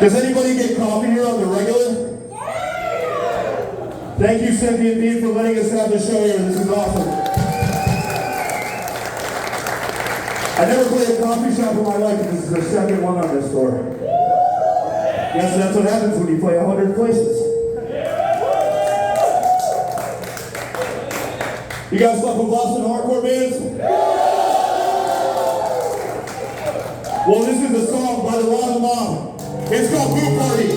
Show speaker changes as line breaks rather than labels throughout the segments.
Does anybody get coffee here on the regular? Thank you, Sentient, for letting us have the show here. This is awesome. I never played a coffee shop in my life, and this is the second one on this tour. Yes, that's what happens when you play 100 places. You guys fuck with Boston hardcore bands? Well, this is a song by the Rotten Mob. It's called Boot Party.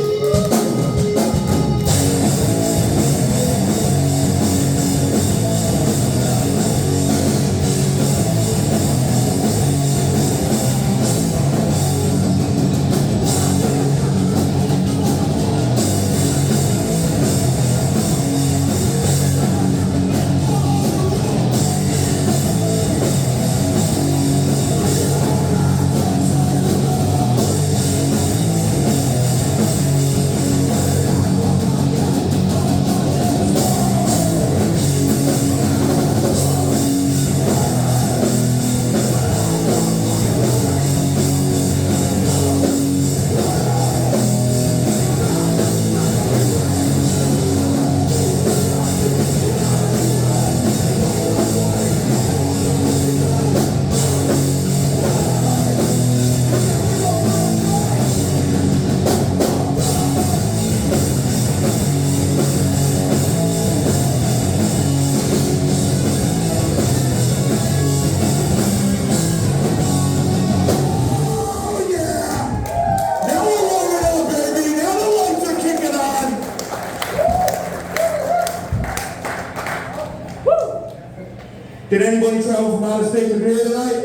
Did anybody travel from out of state to be here tonight?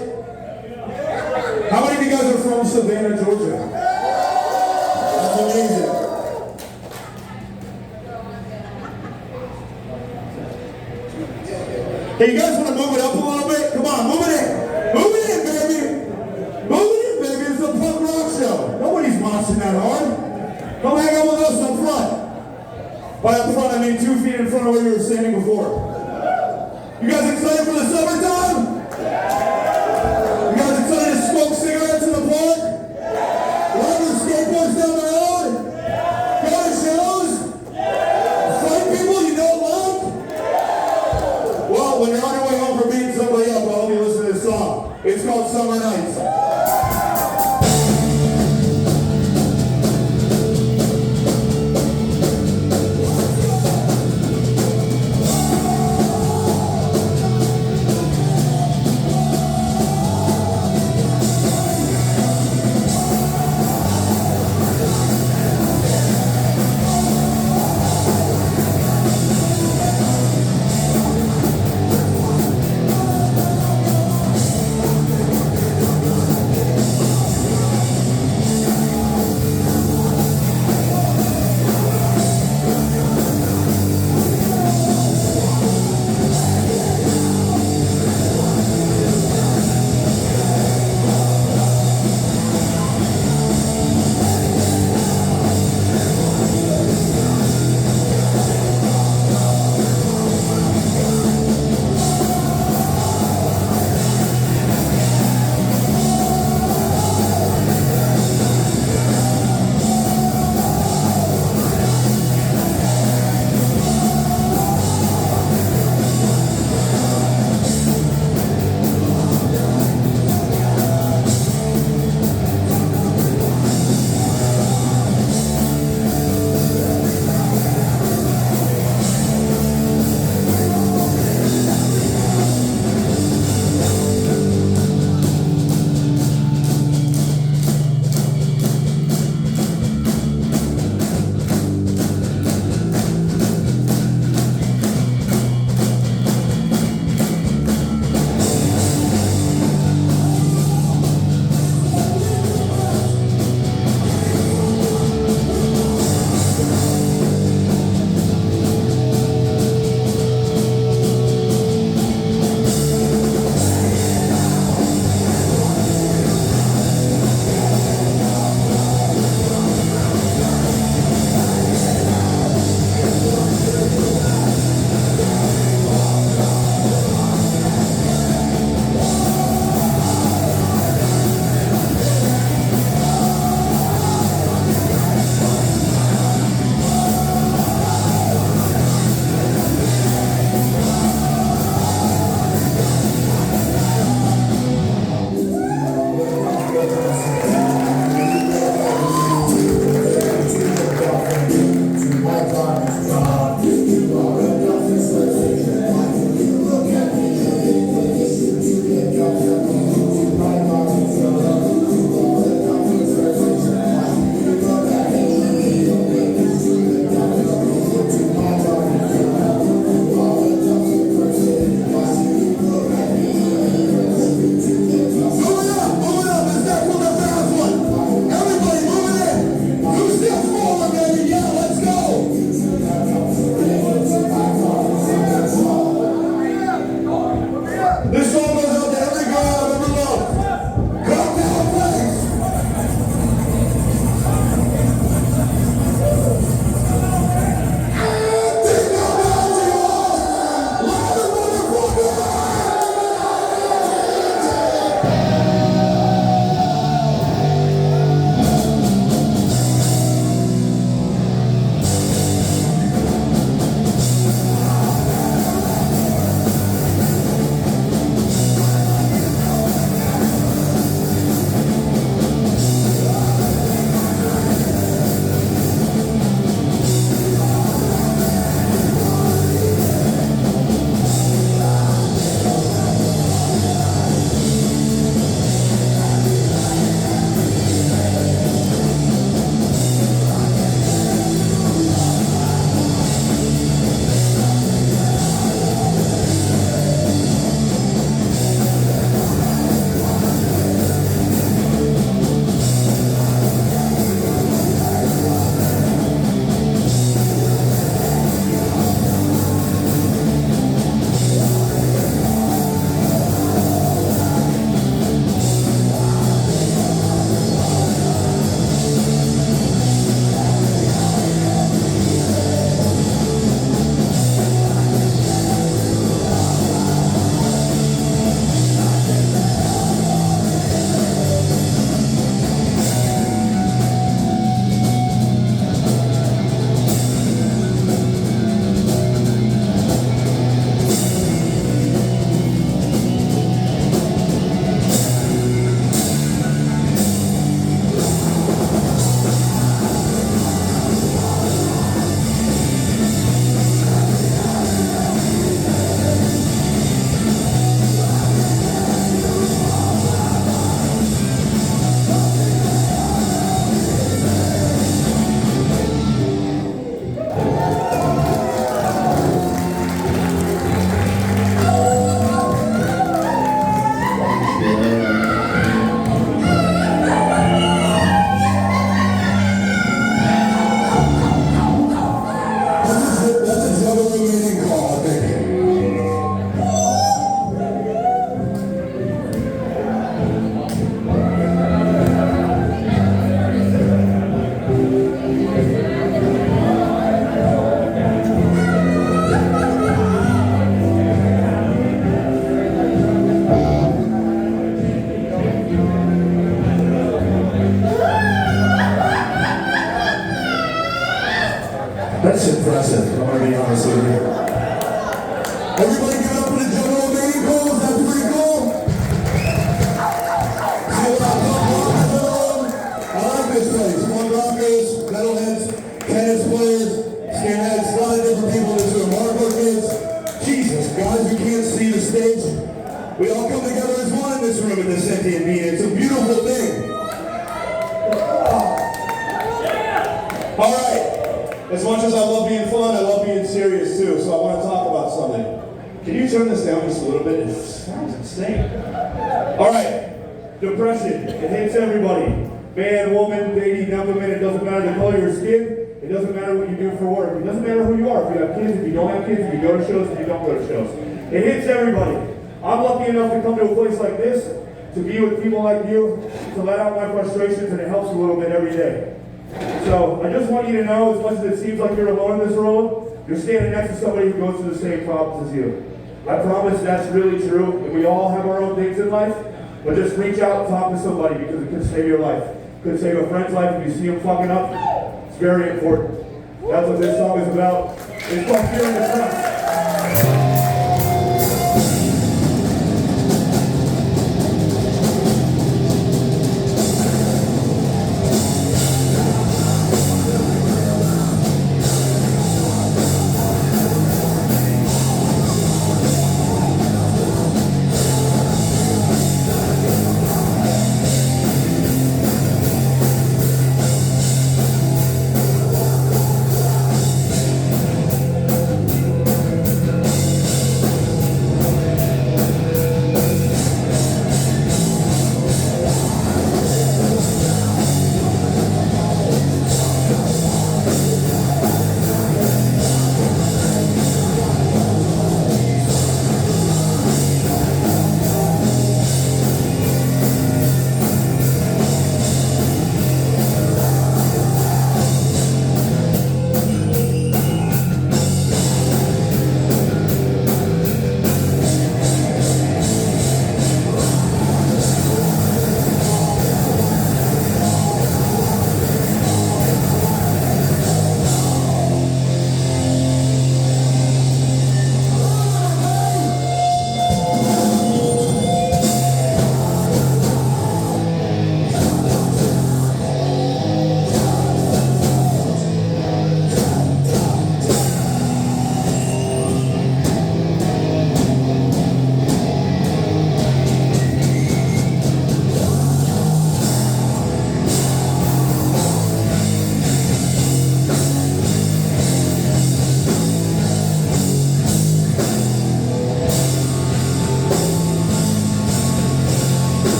How many of you guys are from Savannah, Georgia? That's amazing. Hey, you guys want to move it up a little bit? Come on, move it in. Move it in, baby. Move it in, baby. It's a punk rock show. Nobody's marching that hard. Come hang out with us up front. By up front, I mean 2 feet in front of where you were standing before. You guys excited for the summertime? You guys excited to smoke cigarettes in the park? Ride your skateboards down the road? Go to shows? Fight people you don't like? Well, when you're on your way home from beating somebody up, I'll be listening to this song. It's called Summer Nights. honest with you. Everybody give it up for the jungle baby goals. That's pretty cool. See what I'm talking about? I like this place. Punk rockers, metalheads, tennis players, skinheads, a lot of different people in this room. Hardcore kids. Jesus, guys, we can't see the stage. We all come together as one in this room in the Sentient meeting. It's a beautiful thing. All right. As much as I love being fun, I love being serious too. So I want to talk about something. Can you turn this down just a little bit? It sounds insane. All right. Depression. It hits everybody. Man, woman, baby, gentleman. It doesn't matter the color of your skin. It doesn't matter what you do for work. It doesn't matter who you are. If you have kids, if you don't have kids, if you go to shows, if you don't go to shows. It hits everybody. I'm lucky enough to come to a place like this, to be with people like you, to let out my frustrations, and it helps a little bit every day. So I just want you to know, as much as it seems like you're alone in this world, you're standing next to somebody who goes through the same problems as you. I promise that's really true, and we all have our own things in life, but just reach out and talk to somebody because it could save your life. It could save a friend's life if you see him fucking up. It's very important. That's what this song is about. It's called Feeling Depressed.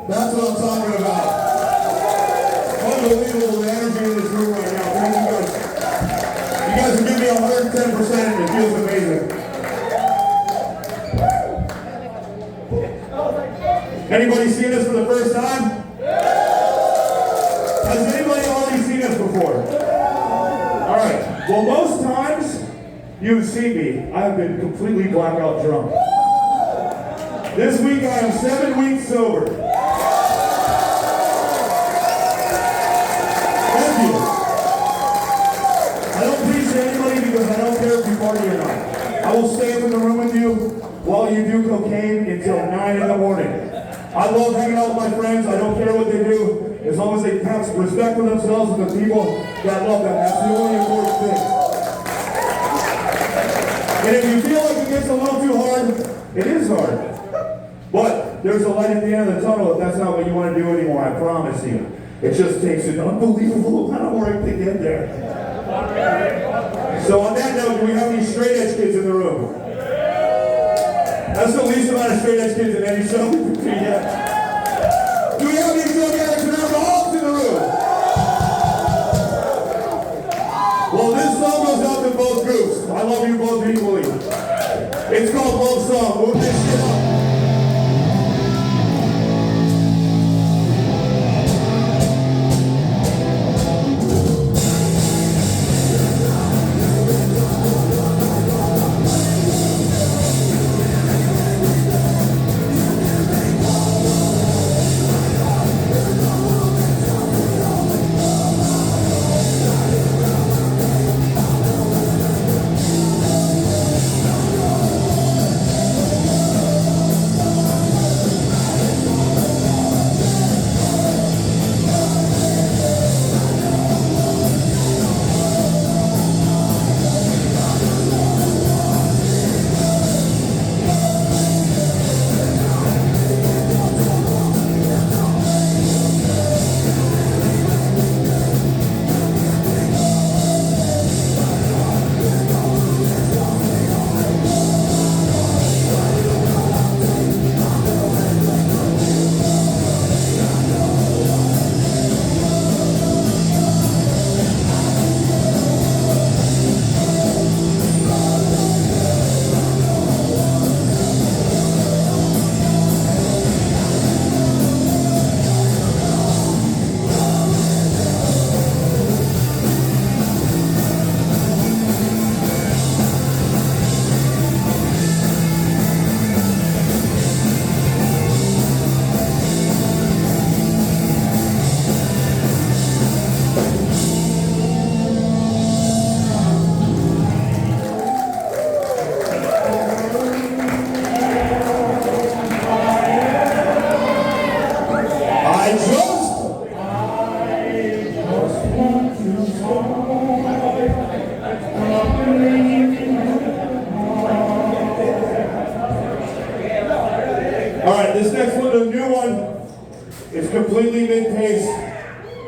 That's what I'm talking about. Unbelievable energy in this room right now. Thank you guys. You guys are giving me 110% and it feels amazing. Anybody seen this for the first time? Has anybody already seen this before? Alright. Well, most times you've seen me, I've been completely blackout drunk. This week I am 7 weeks sober. I don't care if you party or not. I will stay up in the room with you while you do cocaine until 9 in the morning. I love hanging out with my friends. I don't care what they do. As long as they have respect for themselves and the people that love them. That's the only important thing. And if you feel like it gets a little too hard, it is hard. But there's a light at the end of the tunnel if that's not what you want to do anymore. I promise you. It just takes an unbelievable amount of work to get there. So on that note, do we have any straight edge kids in the room? That's the least amount of straight edge kids in any show we've seen yet. Do we have any drug addicts and alcoholics in the room? Well, this song goes out to both groups. I love you both equally. It's called Love Song. Move this shit up.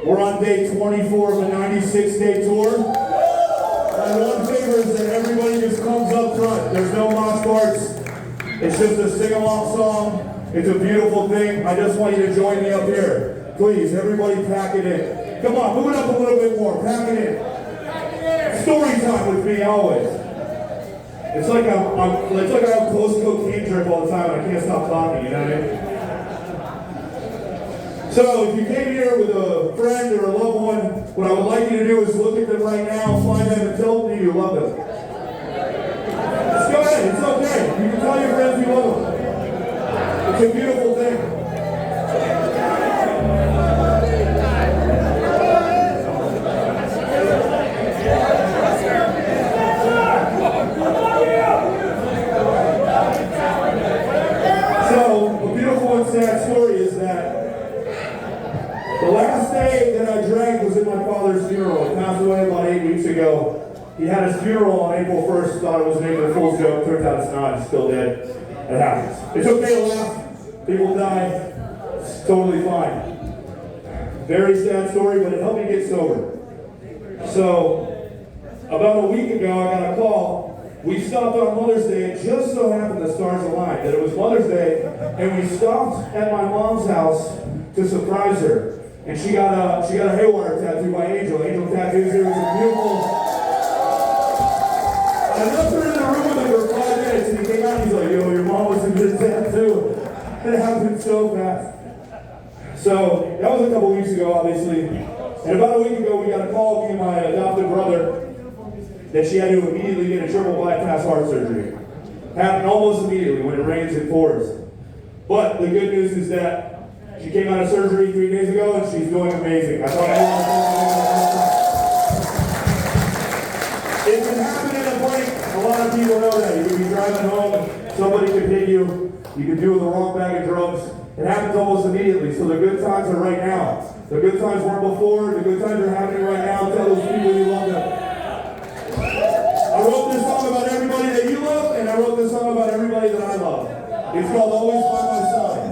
We're on day 24 of a 96-day tour. And one favor is that everybody just comes up front. There's no mosh parts. It's just a sing-along song. It's a beautiful thing. I just want you to join me up here. Please, everybody pack it in. Come on, move it up a little bit more. Pack it in. Story time with me always. It's like I have post-cocaine drip all the time and I can't stop talking, you know what I mean? So if you came here with a friend or a loved one, what I would like you to do is look at them right now, find them, and tell me you love them. Just go ahead, it's okay. You can tell your friends you love them. It's a beautiful thing. So, a beautiful and sad story is that the last day that I drank was at my father's funeral. He passed away about 8 weeks ago. He had his funeral on April 1st, thought it was an April Fool's joke. Turns out it's not, he's still dead. It happens. It's okay to laugh. People die. It's totally fine. Very sad story, but it helped me get sober. So, about a week ago, I got a call. We stopped on Mother's Day. It just so happened the stars aligned that it was Mother's Day, and we stopped at my mom's house to surprise her. And she got a Haywire tattoo by Angel. Angel Tattoos here was a beautiful. I left her in the room with her for 5 minutes, and he came out and he's like, yo, your mom was a good tattoo. It happened so fast. So that was a couple weeks ago, obviously. And about a week ago, we got a call from my adopted brother that she had to immediately get a triple bypass heart surgery. Happened almost immediately when it rains and pours. But the good news is that she came out of surgery 3 days ago and she's doing amazing. I thought it can happen in a blink. A lot of people know that. You can be driving home, somebody could hit you, you could do with the wrong bag of drugs. It happens almost immediately. So the good times are right now. The good times weren't before, the good times are happening right now. Tell those people you love them. I wrote this song about everybody that you love, and I wrote this song about everybody that I love. It's called Always By My Side.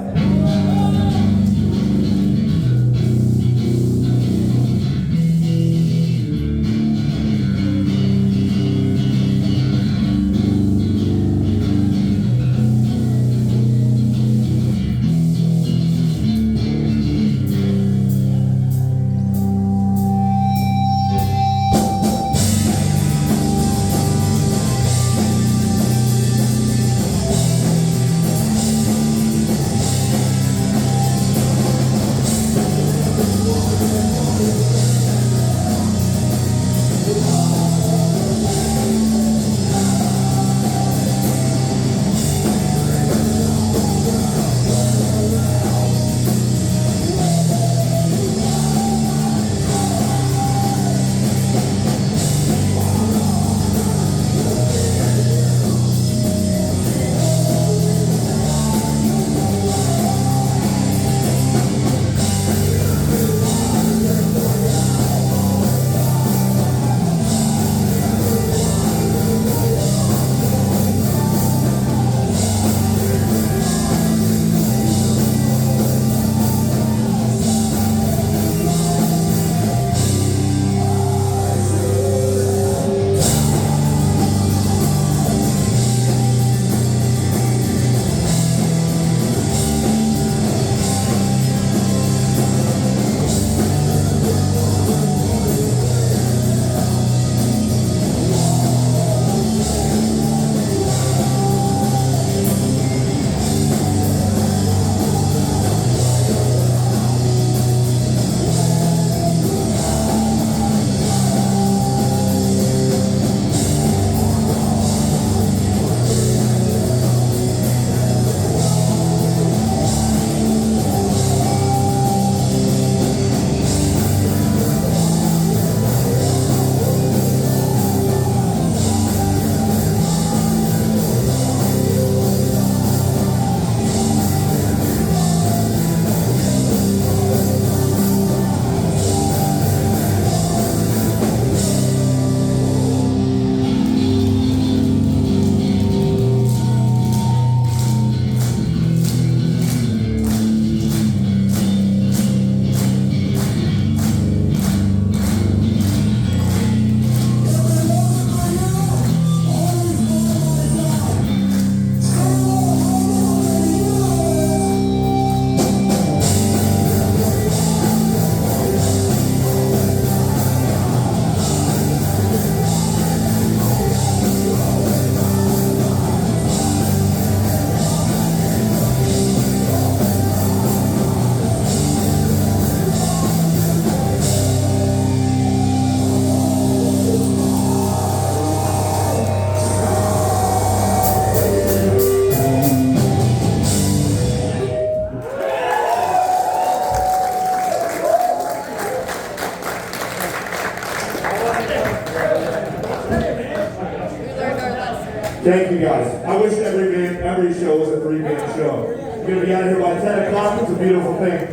Thank you guys. I wish every show was a 3-band show. We're going to be out of here by 10 o'clock. It's a beautiful thing.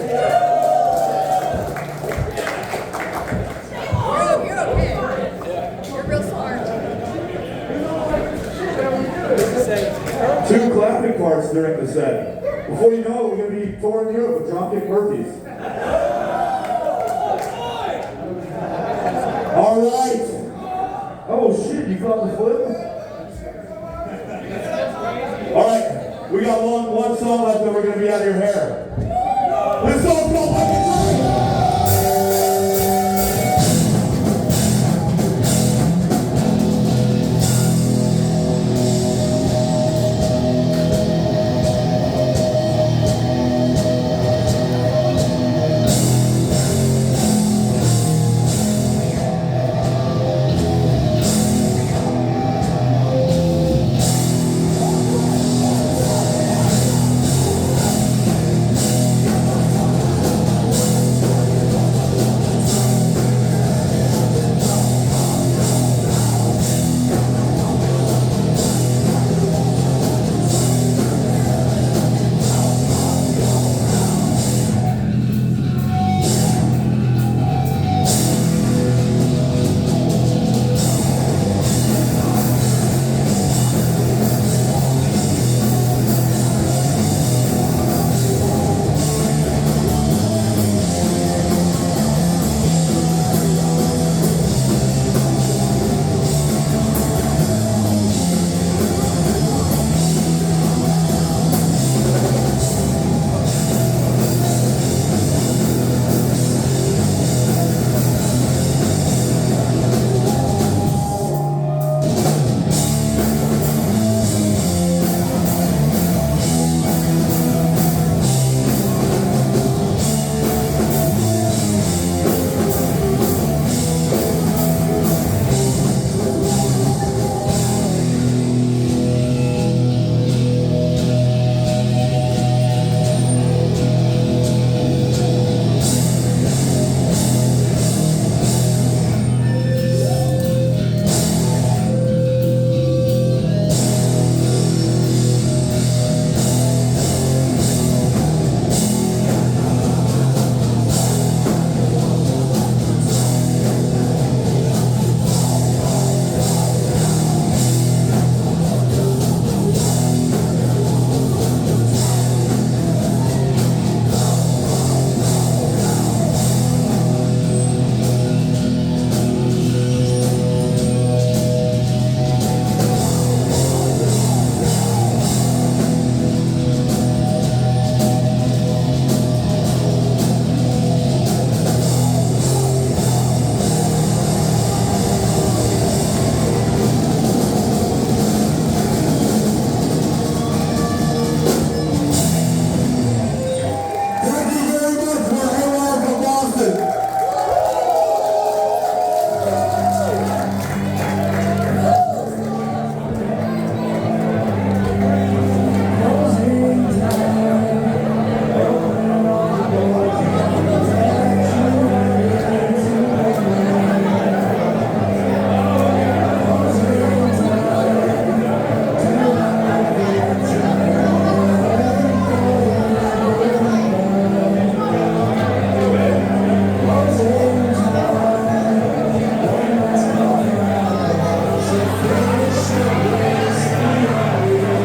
You're okay. You're real smart.
2 clapping parts during the set. Before you know it, we're going to be touring Europe with Dropkick Murphys. All right. Oh shit, you caught the flip? All right, we got one song left and we're going to be out of your hair.